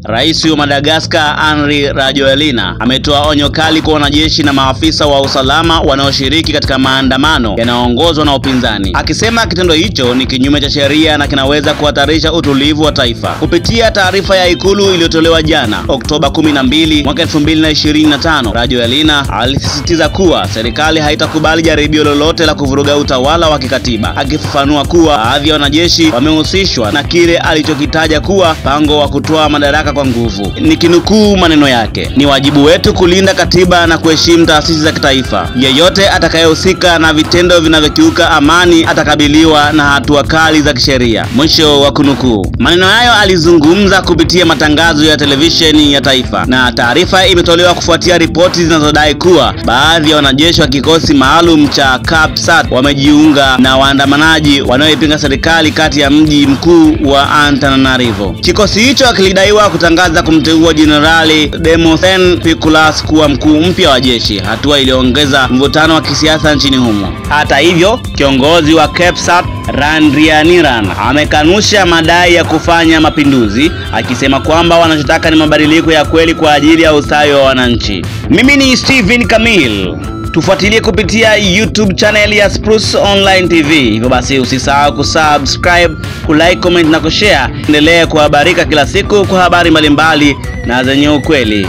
Rais wa Madagascar Andry Rajoelina ametoa onyo kali kwa wanajeshi na maafisa wa usalama wanaoshiriki katika maandamano yanayoongozwa na upinzani, akisema kitendo hicho ni kinyume cha sheria na kinaweza kuhatarisha utulivu wa taifa. Kupitia taarifa ya ikulu iliyotolewa jana Oktoba 12 mwaka 2025, Rajoelina alisisitiza kuwa serikali haitakubali jaribio lolote la kuvuruga utawala wa kikatiba, akifafanua kuwa baadhi ya wanajeshi wamehusishwa na kile alichokitaja kuwa mpango wa kutoa madaraka kwa nguvu. Nikinukuu maneno yake, "Ni wajibu wetu kulinda katiba na kuheshimu taasisi za kitaifa. Yeyote atakayehusika na vitendo vinavyokiuka amani atakabiliwa na hatua kali za kisheria." Mwisho wa kunukuu. Maneno hayo alizungumza kupitia matangazo ya televisheni ya taifa, na taarifa imetolewa kufuatia ripoti zinazodai kuwa baadhi ya wanajeshi wa kikosi maalum cha CAPSAT wamejiunga na waandamanaji wanaoipinga serikali kati ya mji mkuu wa Antananarivo. Kikosi hicho kilidaiwa kutangaza kumteua Jenerali Demosthene Pikulas kuwa mkuu mpya wa jeshi, hatua iliyoongeza mvutano wa kisiasa nchini humo. Hata hivyo, kiongozi wa CAPSAT Randrianirana amekanusha madai ya kufanya mapinduzi, akisema kwamba wanachotaka ni mabadiliko ya kweli kwa ajili ya ustawi wa wananchi. Mimi ni Steven Kamil. Tufuatilie kupitia YouTube channel ya Spruce Online TV. Hivyo basi usisahau kusubscribe, kulike, comment na kushare. Endelee kuhabarika kila siku kwa habari mbalimbali na zenye ukweli.